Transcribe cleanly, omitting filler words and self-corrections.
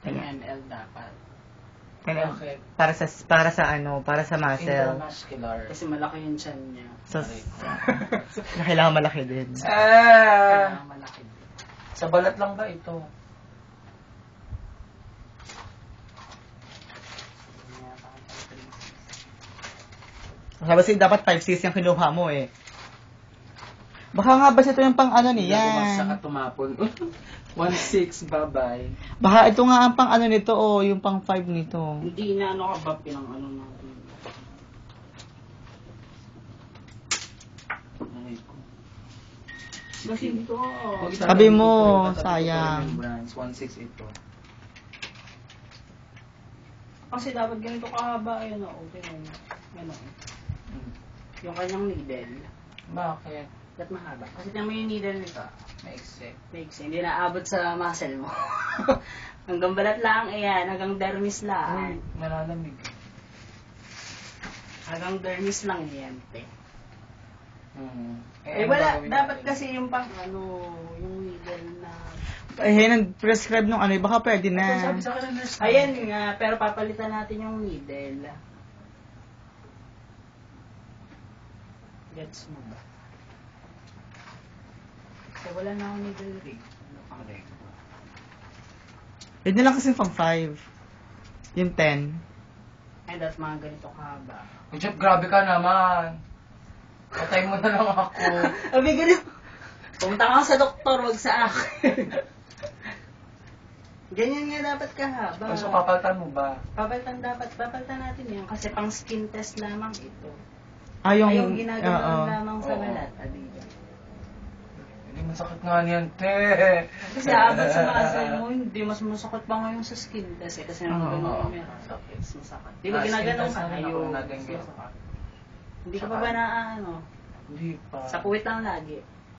10 ml dapat. 10 ml. Bakit? Para sa muscle. Intramuscular. Kasi malaki yung chan niya. So, kailangan malaki din. Kailangan malaki. Sa balat lang ba ito? Sabi kasi dapat 5-6 yung kinuha mo eh. Baka nga ba ito yung pang ano niya? Bumagsak at tumapon. 1.6, bye-bye. Baka ito nga ang pang ano nito o yung pang 5 nito. Hindi na ano ka ba pinang ano natin. Kasi ito. Sabi mo, sayang. 1.6 ito. Kasi dapat ganito kahaba. Ayun o, okay na. Ano. Yung kanyang needle. Bakit? Ba't mahaba? Kasi tingnan mo yung needle nito. Maiksi. Hindi na abot sa muscle mo. Hanggang balat lang, ayan. Hanggang dermis Uy, lang. nalalamig. Hanggang dermis lang yan, te. Eh, Wala. Dapat kasi yung pang ano, yung needle na... Eh, nag-prescribe nung ano, baka pwede na. Sabi sa akin ng nurse. Ayan nga, pero papalitan natin yung needle. Gets mo ba? So, wala na akong needle rig. Ano pang rig? Yun na lang kasi pang 5. Yung 10. Ay, dapat mga ganito kahaba. Jeff, grabe ka naman. Patay mo na lang ako. Abi, ganito. Pumunta ka sa doktor, wag sa akin. Ganyan nga dapat kahaba. So, papalitan mo ba? Papalitan natin yan kasi pang skin test lamang ito. Ay, Yung ginagawa oo. lamang sa Oo. balat, adiba. Hindi masakit nga niyan, te. Kasi abot sa muscle mo, hindi mas masakit pa ngayon sa skin test eh. Kasi nung Oo. meron sakit, mas masakit. Di ba ginaganon ka? Ayun. Hindi ka pa ba na ano? Hindi pa. Sa puwit lang lagi.